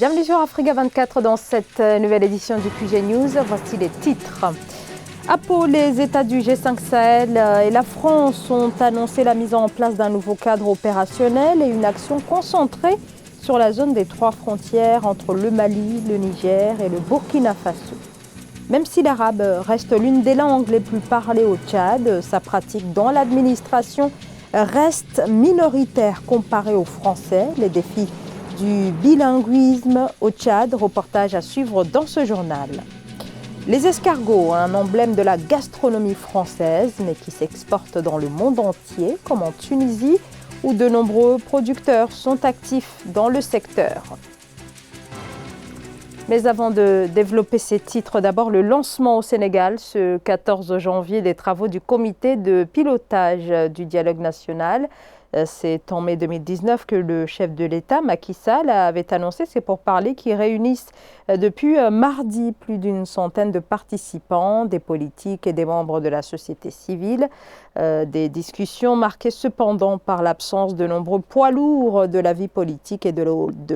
Bienvenue sur Africa 24 dans cette nouvelle édition du QG News. Voici les titres. À Pau, les États du G5 Sahel et la France ont annoncé la mise en place d'un nouveau cadre opérationnel et une action concentrée sur la zone des 3 frontières entre le Mali, le Niger et le Burkina Faso. Même si l'arabe reste l'une des langues les plus parlées au Tchad, sa pratique dans l'administration reste minoritaire comparée au français. Les défis du bilinguisme au Tchad, reportage à suivre dans ce journal. Les escargots, un emblème de la gastronomie française, mais qui s'exporte dans le monde entier, comme en Tunisie, où de nombreux producteurs sont actifs dans le secteur. Mais avant de développer ces titres, d'abord le lancement au Sénégal, ce 14 janvier, des travaux du comité de pilotage du dialogue national. C'est en mai 2019 que le chef de l'État, Macky Sall, avait annoncé ces pourparlers qui réunissent depuis mardi plus d'une centaine de participants, des politiques et des membres de la société civile. Des discussions marquées cependant par l'absence de nombreux poids lourds de la vie politique et de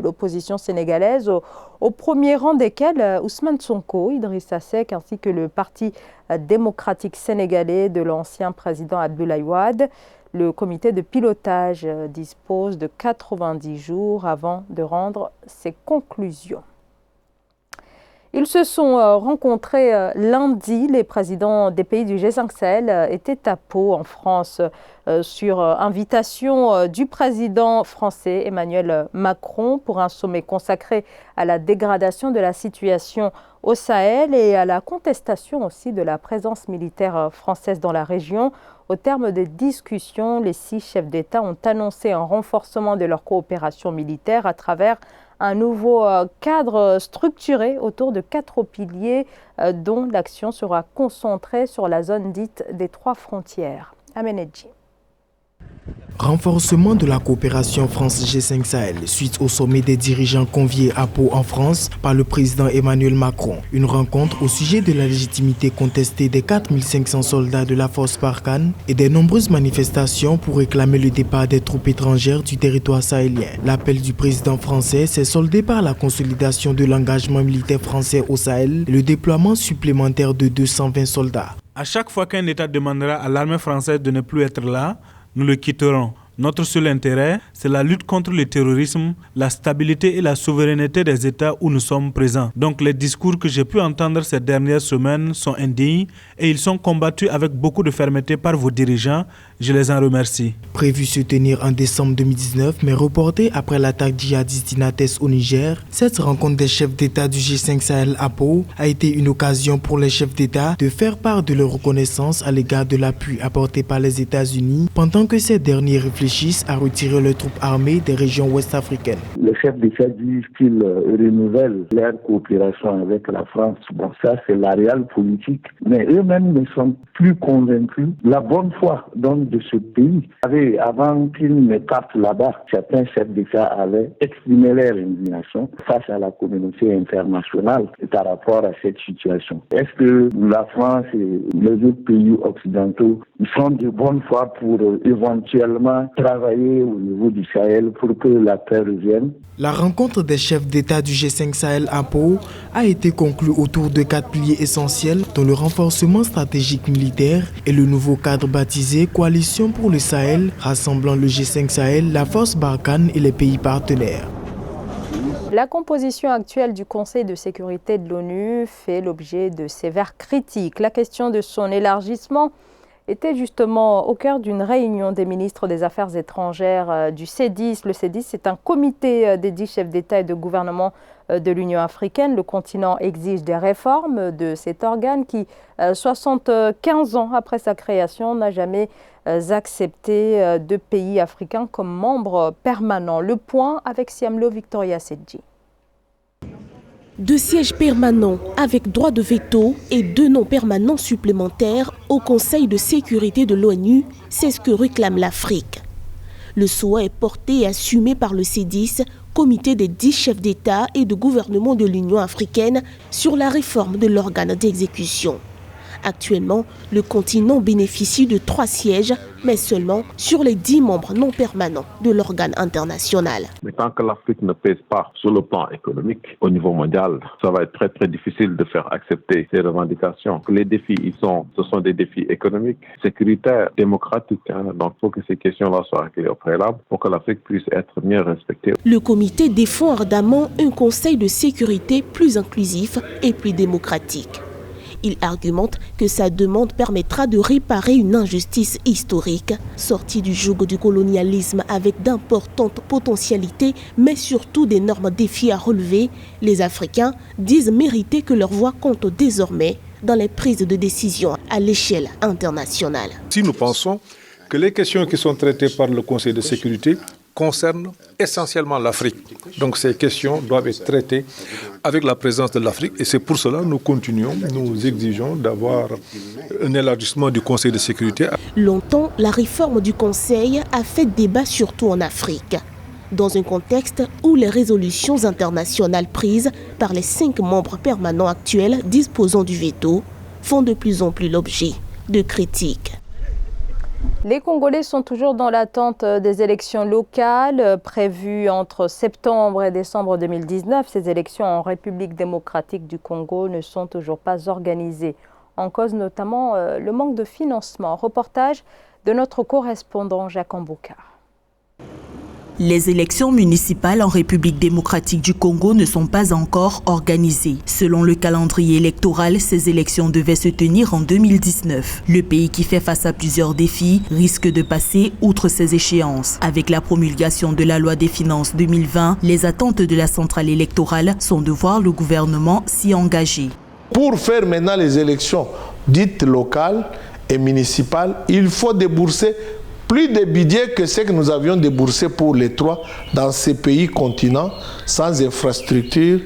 l'opposition sénégalaise, au premier rang desquels Ousmane Sonko, Idrissa Seck ainsi que le Parti démocratique sénégalais de l'ancien président Abdoulaye Wade. Le comité de pilotage dispose de 90 jours avant de rendre ses conclusions. Ils se sont rencontrés lundi. Les présidents des pays du G5 Sahel étaient à Pau, en France, sur invitation du président français Emmanuel Macron pour un sommet consacré à la dégradation de la situation au Sahel et à la contestation aussi de la présence militaire française dans la région. Au terme des discussions, les 6 chefs d'État ont annoncé un renforcement de leur coopération militaire à travers un nouveau cadre structuré autour de 4 piliers dont l'action sera concentrée sur la zone dite des 3 frontières. Amenedji. Renforcement de la coopération France-G5 Sahel suite au sommet des dirigeants conviés à Pau en France par le président Emmanuel Macron. Une rencontre au sujet de la légitimité contestée des 4500 soldats de la force Barkhane et des nombreuses manifestations pour réclamer le départ des troupes étrangères du territoire sahélien. L'appel du président français s'est soldé par la consolidation de l'engagement militaire français au Sahel et le déploiement supplémentaire de 220 soldats. À chaque fois qu'un État demandera à l'armée française de ne plus être là, nous le quitterons. Notre seul intérêt, c'est la lutte contre le terrorisme, la stabilité et la souveraineté des États où nous sommes présents. Donc les discours que j'ai pu entendre ces dernières semaines sont indignes et ils sont combattus avec beaucoup de fermeté par vos dirigeants. Je les en remercie. Prévu se tenir en décembre 2019, mais reporté après l'attaque djihadiste d'Inates au Niger, cette rencontre des chefs d'État du G5 Sahel à Pau a été une occasion pour les chefs d'État de faire part de leur reconnaissance à l'égard de l'appui apporté par les États-Unis pendant que ces derniers réfléchissent à retirer leurs troupes armées des régions ouest-africaines. Les chefs d'État disent qu'ils renouvellent leur coopération avec la France. Bon, ça c'est la réelle politique, mais eux-mêmes ne sont plus convaincus. La bonne foi donc de ce pays avait, avant qu'ils ne partent là-bas, certains chefs d'État avaient exprimé leur indignation face à la communauté internationale par rapport à cette situation. Est-ce que la France et les autres pays occidentaux sont de bonne foi pour éventuellement travailler au niveau du Sahel pour que la paix revienne? La rencontre des chefs d'État du G5 Sahel à Pau a été conclue autour de 4 piliers essentiels, dont le renforcement stratégique militaire et le nouveau cadre baptisé Coalition pour le Sahel, rassemblant le G5 Sahel, la force Barkhane et les pays partenaires. La composition actuelle du Conseil de sécurité de l'ONU fait l'objet de sévères critiques. La question de son élargissement était justement au cœur d'une réunion des ministres des Affaires étrangères du C10. Le C10, c'est un comité des 10 chefs d'État et de gouvernement de l'Union africaine. Le continent exige des réformes de cet organe qui, 75 ans après sa création, n'a jamais accepté de pays africains comme membres permanents. Le point avec Siamlo Victoria Sedji. 2 sièges permanents avec droit de veto et 2 non permanents supplémentaires au Conseil de sécurité de l'ONU, c'est ce que réclame l'Afrique. Le souhait est porté et assumé par le C10, comité des 10 chefs d'État et de gouvernement de l'Union africaine sur la réforme de l'organe d'exécution. Actuellement, le continent bénéficie de 3 sièges, mais seulement sur les 10 membres non permanents de l'organe international. Mais tant que l'Afrique ne pèse pas sur le plan économique au niveau mondial, ça va être très très difficile de faire accepter ces revendications. Les défis, ce sont des défis économiques, sécuritaires, démocratiques. Donc il faut que ces questions-là soient réglées au préalable pour que l'Afrique puisse être mieux respectée. Le comité défend ardemment un conseil de sécurité plus inclusif et plus démocratique. Il argumente que sa demande permettra de réparer une injustice historique, sortie du joug du colonialisme avec d'importantes potentialités, mais surtout d'énormes défis à relever. Les Africains disent mériter que leur voix compte désormais dans les prises de décision à l'échelle internationale. Si nous pensons que les questions qui sont traitées par le Conseil de sécurité concernent essentiellement l'Afrique. Donc ces questions doivent être traitées avec la présence de l'Afrique et c'est pour cela que nous exigeons d'avoir un élargissement du Conseil de sécurité. Longtemps, la réforme du Conseil a fait débat surtout en Afrique, dans un contexte où les résolutions internationales prises par les 5 membres permanents actuels disposant du veto font de plus en plus l'objet de critiques. Les Congolais sont toujours dans l'attente des élections locales prévues entre septembre et décembre 2019. Ces élections en République démocratique du Congo ne sont toujours pas organisées. En cause notamment le manque de financement. Reportage de notre correspondant Jacques Ambouka. Les élections municipales en République démocratique du Congo ne sont pas encore organisées. Selon le calendrier électoral, ces élections devaient se tenir en 2019. Le pays qui fait face à plusieurs défis risque de passer outre ces échéances. Avec la promulgation de la loi des finances 2020, les attentes de la centrale électorale sont de voir le gouvernement s'y engager. Pour faire maintenant les élections dites locales et municipales, il faut débourser plus de budget que ce que nous avions déboursé pour les 3 dans ces pays continents, sans infrastructure.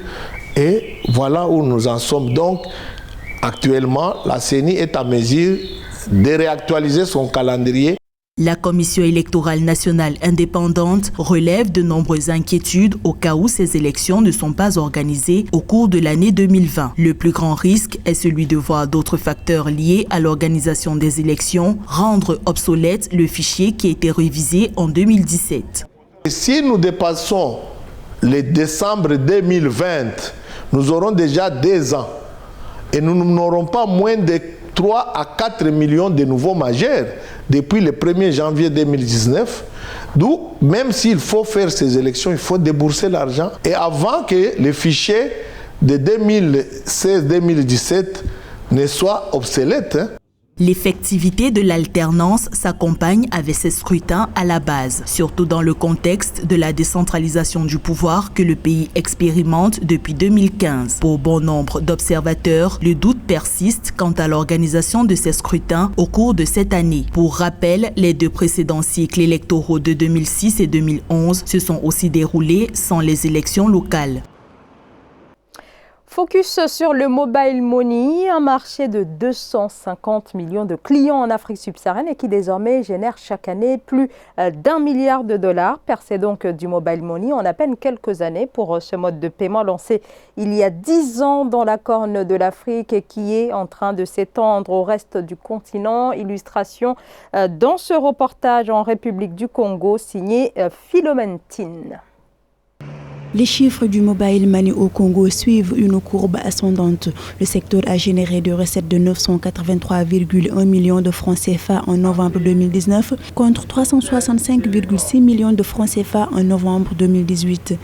Et voilà où nous en sommes. Donc, actuellement, la CENI est à mesure de réactualiser son calendrier. La Commission électorale nationale indépendante relève de nombreuses inquiétudes au cas où ces élections ne sont pas organisées au cours de l'année 2020. Le plus grand risque est celui de voir d'autres facteurs liés à l'organisation des élections rendre obsolète le fichier qui a été révisé en 2017. Si nous dépassons le décembre 2020, nous aurons déjà 2 ans et nous n'aurons pas moins de 3 à 4 millions de nouveaux majeurs depuis le 1er janvier 2019. D'où, même s'il faut faire ces élections, il faut débourser l'argent. Et avant que le fichier de 2016-2017 ne soit obsolète. L'effectivité de l'alternance s'accompagne avec ces scrutins à la base, surtout dans le contexte de la décentralisation du pouvoir que le pays expérimente depuis 2015. Pour bon nombre d'observateurs, le doute persiste quant à l'organisation de ces scrutins au cours de cette année. Pour rappel, les 2 précédents cycles électoraux de 2006 et 2011 se sont aussi déroulés sans les élections locales. Focus sur le mobile money, un marché de 250 millions de clients en Afrique subsaharienne et qui désormais génère chaque année plus d'1 milliard de dollars. Percé donc du mobile money en à peine quelques années pour ce mode de paiement lancé il y a 10 ans dans la corne de l'Afrique et qui est en train de s'étendre au reste du continent. Illustration dans ce reportage en République du Congo signé Philomène Tine. Les chiffres du mobile money au Congo suivent une courbe ascendante. Le secteur a généré des recettes de 983,1 millions de francs CFA en novembre 2019 contre 365,6 millions de francs CFA en novembre 2018.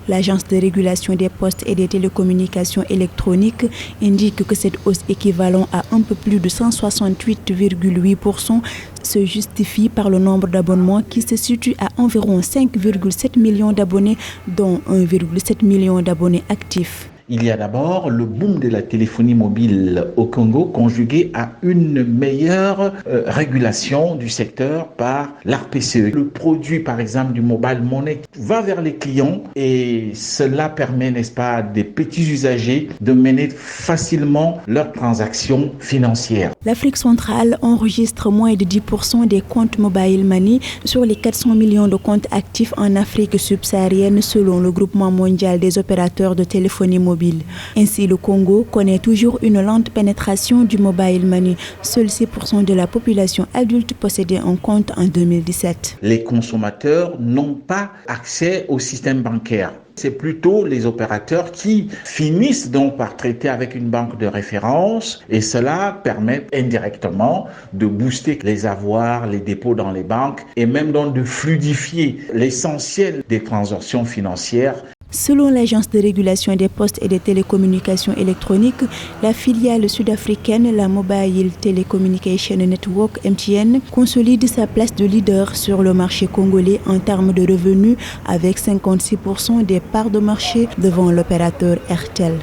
L'Agence de régulation des postes et des télécommunications électroniques indique que cette hausse équivalent à un peu plus de 168,8% se justifie par le nombre d'abonnements qui se situe à environ 5,7 millions d'abonnés, dont 1,7 million d'abonnés actifs. Il y a d'abord le boom de la téléphonie mobile au Congo conjugué à une meilleure régulation du secteur par l'ARPCE. Le produit, par exemple, du mobile money va vers les clients et cela permet, n'est-ce pas, à des petits usagers de mener facilement leurs transactions financières. L'Afrique centrale enregistre moins de 10% des comptes mobile money sur les 400 millions de comptes actifs en Afrique subsaharienne selon le groupement mondial des opérateurs de téléphonie mobile. mobile. Ainsi, le Congo connaît toujours une lente pénétration du mobile money. Seuls 6% de la population adulte possédait un compte en 2017. Les consommateurs n'ont pas accès au système bancaire. C'est plutôt les opérateurs qui finissent donc par traiter avec une banque de référence et cela permet indirectement de booster les avoirs, les dépôts dans les banques et même donc de fluidifier l'essentiel des transactions financières. Selon l'Agence de régulation des postes et des télécommunications électroniques, la filiale sud-africaine, la Mobile Telecommunication Network MTN, consolide sa place de leader sur le marché congolais en termes de revenus avec 56% des parts de marché devant l'opérateur Airtel.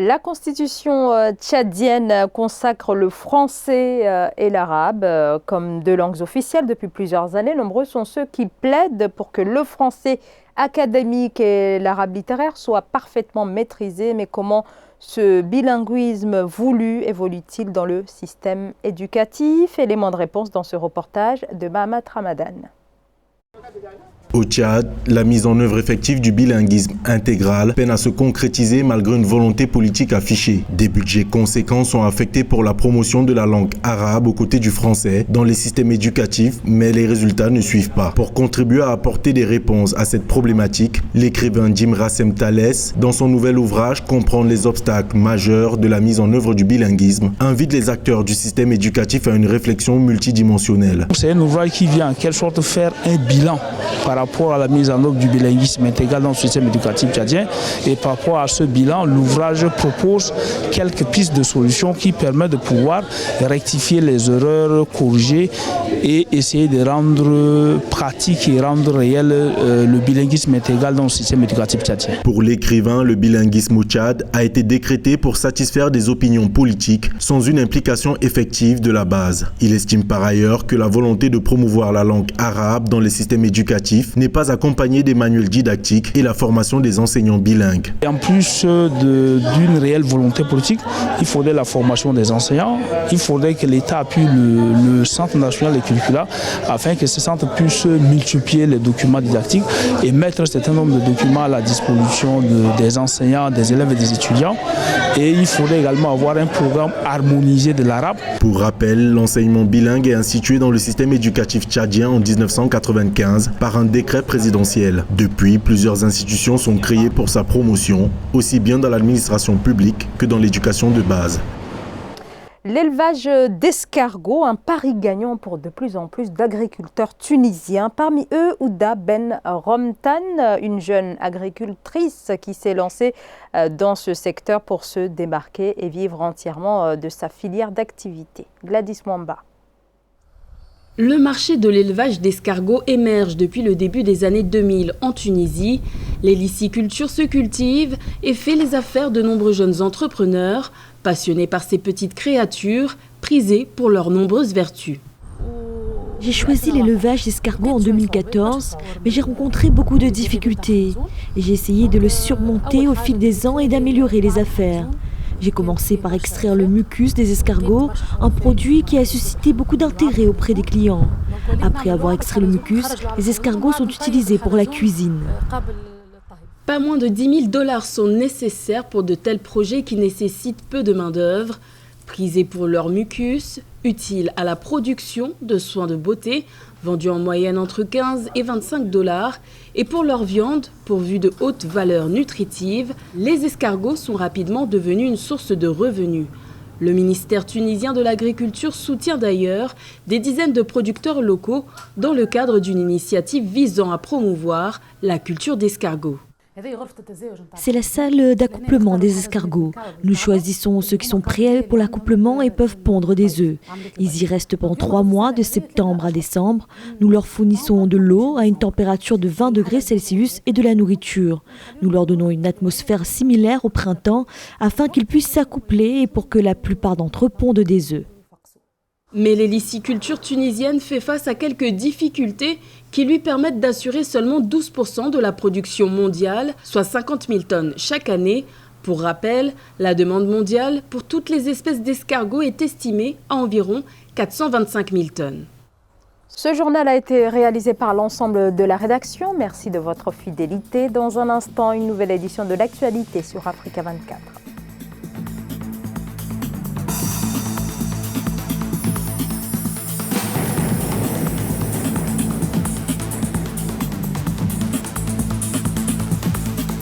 La constitution tchadienne consacre le français et l'arabe comme deux langues officielles depuis plusieurs années. Nombreux sont ceux qui plaident pour que le français académique et l'arabe littéraire soient parfaitement maîtrisés. Mais comment ce bilinguisme voulu évolue-t-il dans le système éducatif? Élément de réponse dans ce reportage de Mahamat Ramadan. Au Tchad, la mise en œuvre effective du bilinguisme intégral peine à se concrétiser malgré une volonté politique affichée. Des budgets conséquents sont affectés pour la promotion de la langue arabe aux côtés du français dans les systèmes éducatifs, mais les résultats ne suivent pas. Pour contribuer à apporter des réponses à cette problématique, l'écrivain Jim Rassem Thalès, dans son nouvel ouvrage Comprendre les obstacles majeurs de la mise en œuvre du bilinguisme, invite les acteurs du système éducatif à une réflexion multidimensionnelle. C'est un ouvrage qui vient en quelque sorte faire un bilan par rapport à la mise en œuvre du bilinguisme intégral dans le système éducatif tchadien. Et par rapport à ce bilan, l'ouvrage propose quelques pistes de solutions qui permettent de pouvoir rectifier les erreurs, corriger et essayer de rendre pratique et rendre réel le bilinguisme intégral dans le système éducatif tchadien. Pour l'écrivain, le bilinguisme au Tchad a été décrété pour satisfaire des opinions politiques sans une implication effective de la base. Il estime par ailleurs que la volonté de promouvoir la langue arabe dans les systèmes éducatifs n'est pas accompagnée des manuels didactiques et la formation des enseignants bilingues. Et en plus d'une réelle volonté politique, il faudrait la formation des enseignants, il faudrait que l'État appuie le Centre national des curricula afin que ce centre puisse multiplier les documents didactiques et mettre un certain nombre de documents à la disposition des enseignants, des élèves et des étudiants. Et il faudrait également avoir un programme harmonisé de l'arabe. Pour rappel, l'enseignement bilingue est institué dans le système éducatif tchadien en 1995 par un décret présidentiel. Depuis, plusieurs institutions sont créées pour sa promotion, aussi bien dans l'administration publique que dans l'éducation de base. L'élevage d'escargots, un pari gagnant pour de plus en plus d'agriculteurs tunisiens. Parmi eux, Ouda Ben Romtan, une jeune agricultrice qui s'est lancée dans ce secteur pour se démarquer et vivre entièrement de sa filière d'activité. Gladys Mwamba. Le marché de l'élevage d'escargots émerge depuis le début des années 2000 en Tunisie. L'héliciculture se cultive et fait les affaires de nombreux jeunes entrepreneurs, passionnés par ces petites créatures, prisées pour leurs nombreuses vertus. J'ai choisi l'élevage d'escargots en 2014, mais j'ai rencontré beaucoup de difficultés. Et j'ai essayé de le surmonter au fil des ans et d'améliorer les affaires. J'ai commencé par extraire le mucus des escargots, un produit qui a suscité beaucoup d'intérêt auprès des clients. Après avoir extrait le mucus, les escargots sont utilisés pour la cuisine. Pas moins de 10 000 $ sont nécessaires pour de tels projets qui nécessitent peu de main-d'œuvre. Prisés pour leur mucus, utiles à la production de soins de beauté, vendus en moyenne entre 15 et 25 $, et pour leur viande, pourvue de haute valeur nutritive, les escargots sont rapidement devenus une source de revenus. Le ministère tunisien de l'Agriculture soutient d'ailleurs des dizaines de producteurs locaux dans le cadre d'une initiative visant à promouvoir la culture d'escargots. C'est la salle d'accouplement des escargots. Nous choisissons ceux qui sont prêts pour l'accouplement et peuvent pondre des œufs. Ils y restent pendant 3 mois, de septembre à décembre. Nous leur fournissons de l'eau à une température de 20 degrés Celsius et de la nourriture. Nous leur donnons une atmosphère similaire au printemps afin qu'ils puissent s'accoupler et pour que la plupart d'entre eux pondent des œufs. Mais l'héliciculture tunisienne fait face à quelques difficultés qui lui permettent d'assurer seulement 12% de la production mondiale, soit 50 000 tonnes chaque année. Pour rappel, la demande mondiale pour toutes les espèces d'escargots est estimée à environ 425 000 tonnes. Ce journal a été réalisé par l'ensemble de la rédaction. Merci de votre fidélité. Dans un instant, une nouvelle édition de l'actualité sur Africa 24.